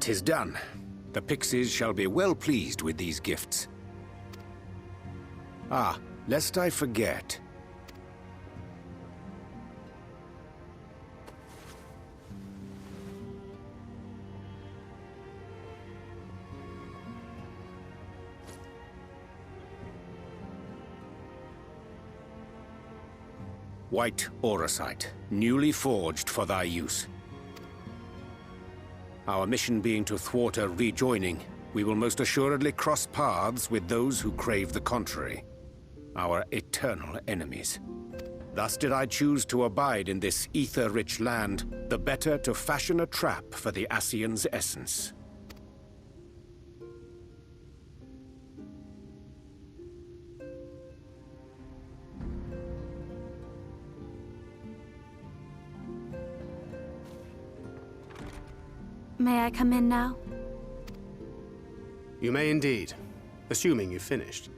'Tis done. The Pixies shall be well pleased with these gifts. Ah, lest I forget. White auracite, newly forged for thy use. Our mission being to thwart a rejoining, we will most assuredly cross paths with those who crave the contrary, our eternal enemies. Thus did I choose to abide in this ether-rich land, the better to fashion a trap for the Ascian's essence. May I come in now? You may indeed, assuming you've finished.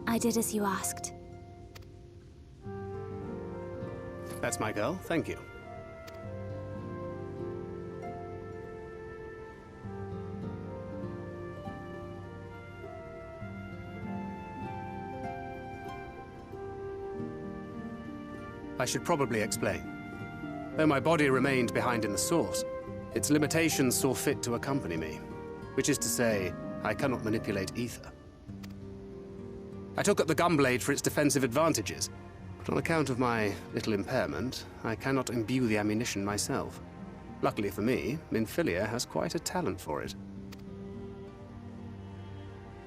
I did as you asked. That's my girl, thank you. I should probably explain. Though my body remained behind in the source, its limitations saw fit to accompany me, which is to say, I cannot manipulate ether. I took up the gunblade for its defensive advantages, but on account of my little impairment, I cannot imbue the ammunition myself. Luckily for me, Minfilia has quite a talent for it.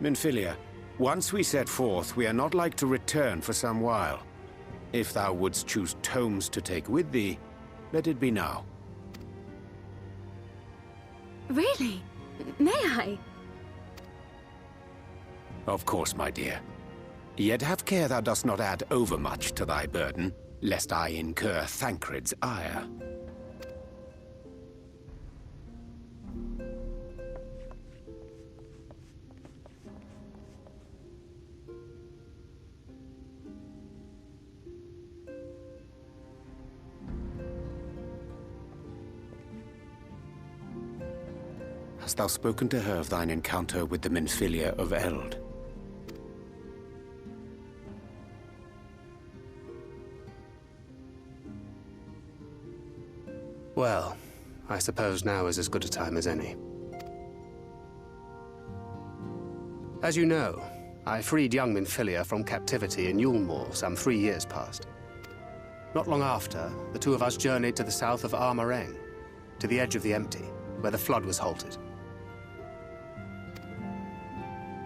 Minfilia, once we set forth, we are not like to return for some while. If thou wouldst choose tomes to take with thee, let it be now. Really? May I? Of course, my dear. Yet have care thou dost not add overmuch to thy burden, lest I incur Thancred's ire. Hast thou spoken to her of thine encounter with the Minfilia of Eld? Well, I suppose now is as good a time as any. As you know, I freed young Minfilia from captivity in Yulmore some 3 years past. Not long after, the two of us journeyed to the south of Armareng, to the edge of the Empty, where the flood was halted.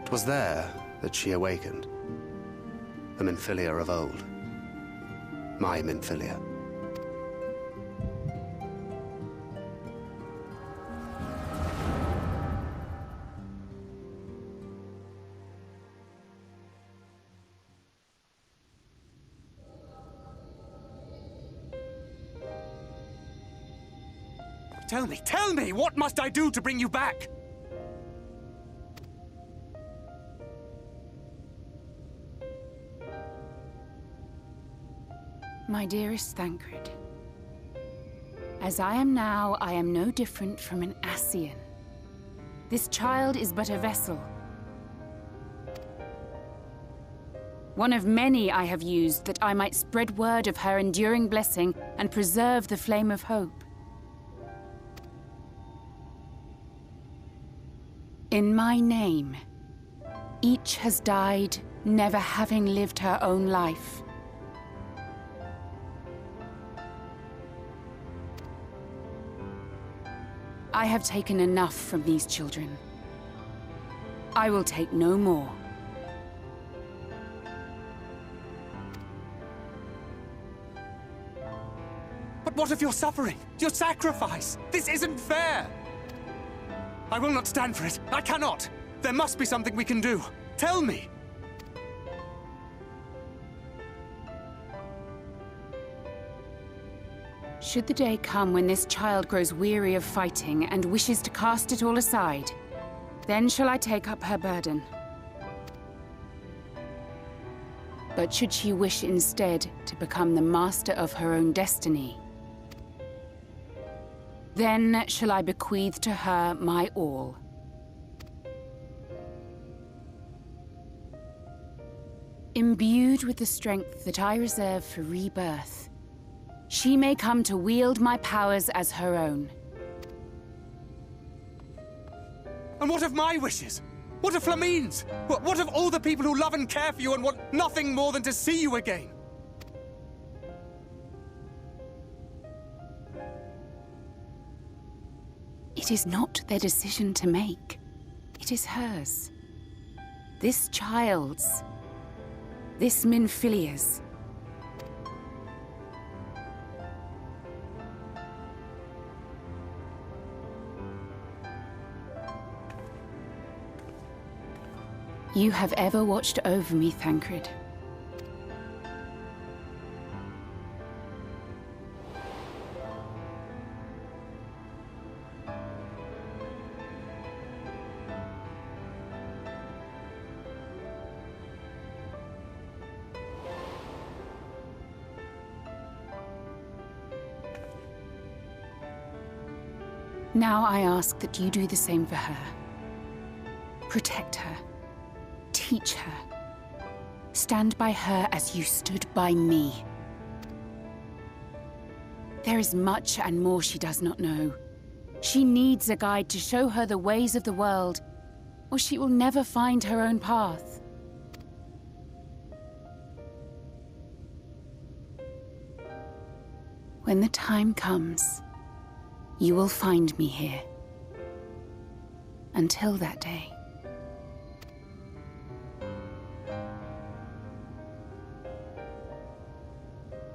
It was there that she awakened. The Minfilia of old. My Minfilia. Tell me, what must I do to bring you back? My dearest Thancred, as I am now, I am no different from an Ascian. This child is but a vessel. One of many I have used that I might spread word of her enduring blessing and preserve the flame of hope. In my name, each has died, never having lived her own life. I have taken enough from these children. I will take no more. But what of your suffering? Your sacrifice? This isn't fair! I will not stand for it. I cannot! There must be something we can do. Tell me! Should the day come when this child grows weary of fighting and wishes to cast it all aside, then shall I take up her burden. But should she wish instead to become the master of her own destiny, then shall I bequeath to her my all. Imbued with the strength that I reserve for rebirth, she may come to wield my powers as her own. And what of my wishes? What of Flamine's? What of all the people who love and care for you and want nothing more than to see you again? It is not their decision to make. It is hers. This child's. This Minfilia's. You have ever watched over me, Thancred. Now I ask that you do the same for her. Protect her. Teach her. Stand by her as you stood by me. There is much and more she does not know. She needs a guide to show her the ways of the world, or she will never find her own path. When the time comes, you will find me here. Until that day.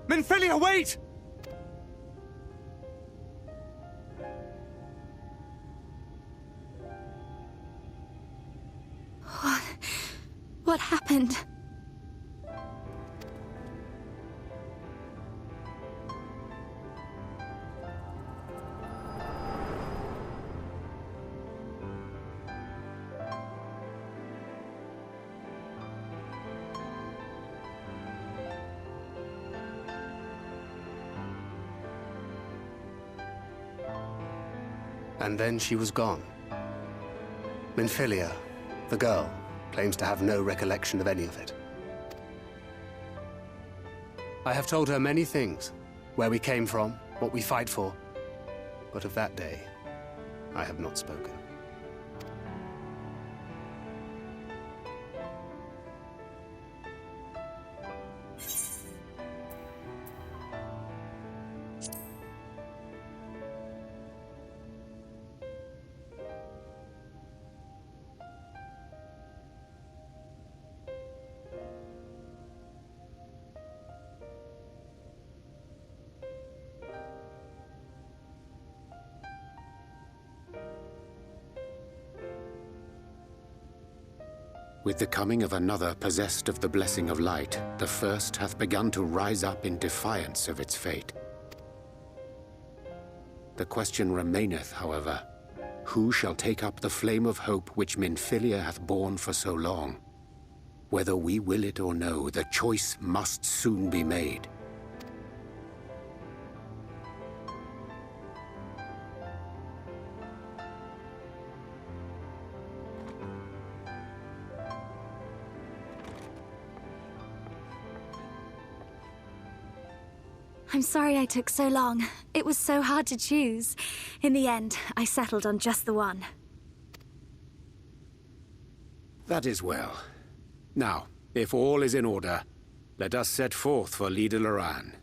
Minfilia, wait! What happened? And then she was gone. Minfilia, the girl, claims to have no recollection of any of it. I have told her many things. Where we came from, what we fight for. But of that day, I have not spoken. With the coming of another possessed of the blessing of light, the first hath begun to rise up in defiance of its fate. The question remaineth, however, who shall take up the flame of hope which Minfilia hath borne for so long? Whether we will it or no, the choice must soon be made. I'm sorry I took so long. It was so hard to choose. In the end, I settled on just the one. That is well. Now, if all is in order, let us set forth for Lida Loran.